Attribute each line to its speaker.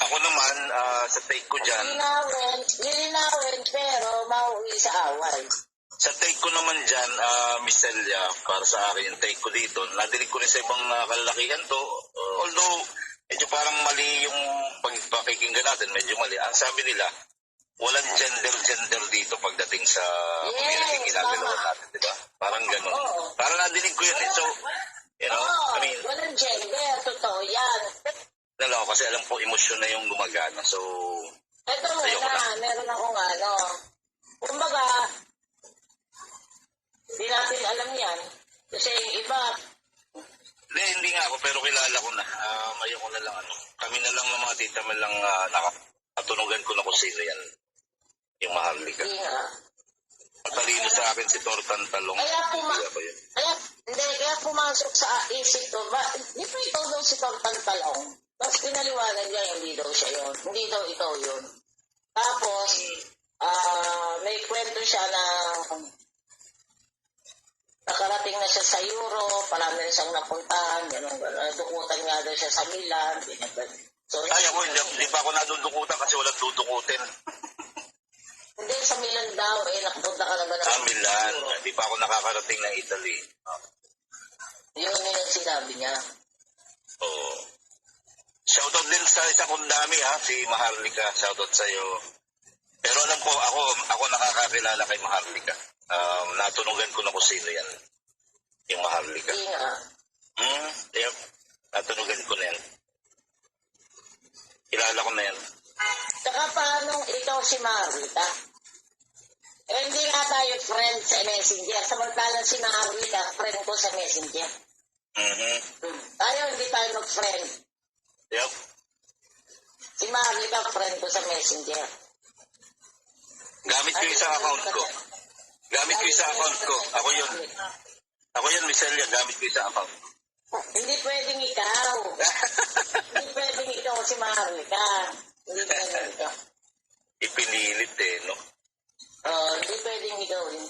Speaker 1: Ako naman, sa take ko dyan,
Speaker 2: Lilinawin, pero mauwi sa away.
Speaker 1: sa take ko naman dyan, Miss Celia, para sa akin, yung take ko dito, nadinig ko rin sa ibang kalalakihan to, although, medyo parang mali yung pagpakikinggan natin, medyo mali. Ang sabi nila, walang gender dito pagdating sa community ginagawa natin, di ba? Parang ganun. Parang nadinig ko yun eh. So, you know, I mean,
Speaker 2: walang gender, totoo yan.
Speaker 1: dalawa kasi alam po, emosyon na yung gumagana. So,
Speaker 2: Ito meron akong kumbaga, di natin alam yan. Kasi yung iba,
Speaker 1: hindi nga ako, pero kilala ko na. Ayoko na lang, kami na lang ng mga tita man lang nakatunugan ko na kung sino yan. Yung Maharlika.
Speaker 2: hindi nga.
Speaker 1: Matalino sa akin si Tortan Talong.
Speaker 2: Kaya pumasok sa isip ko, di pa ito daw si Tortan Talong. Tapos pinaliwanag niya, hindi daw siya yun. Hindi daw ito yun. Tapos, may kwento siya na nakarating na siya sa Europe, marami na siyang napuntahan, dukutan nga daw siya sa Milan. So,
Speaker 1: ako, hindi pa ako nadudukutan kasi walang dudukutin.
Speaker 2: Hindi, sa Milan daw, nakapunta ka naman na.
Speaker 1: Milan, hindi pa ako nakakarating ng Italy.
Speaker 2: Yun yung sinabi niya.
Speaker 1: Oo. Shoutout din sa isa kong dami si Maharlika. Shoutout sa'yo. Pero alam ko, ako nakakakilala kay Maharlika. Natunugan ko na kung sino yan. Yung Maharlika.
Speaker 2: Hindi nga.
Speaker 1: Yep. Natunugan ko na yan. Kilala ko na yan.
Speaker 2: Saka paano ikaw si Maharlika? Hindi nga tayo friend sa Messenger. Samantalang si Maharlika, friend ko sa Messenger. Tayo hindi tayo mag-friend.
Speaker 1: Yep.
Speaker 2: Si Maharlika, friend ko sa Messenger.
Speaker 1: Gamit ko yung isang account ko. Ako yun, Miss Celia, gamit ko yung isang account ko.
Speaker 2: Hindi pwedeng ikaw. Hindi pwedeng ikaw si Maharlika. Hindi pwedeng ikaw.
Speaker 1: Ipinilit no?
Speaker 2: Hindi pwedeng ikaw rin.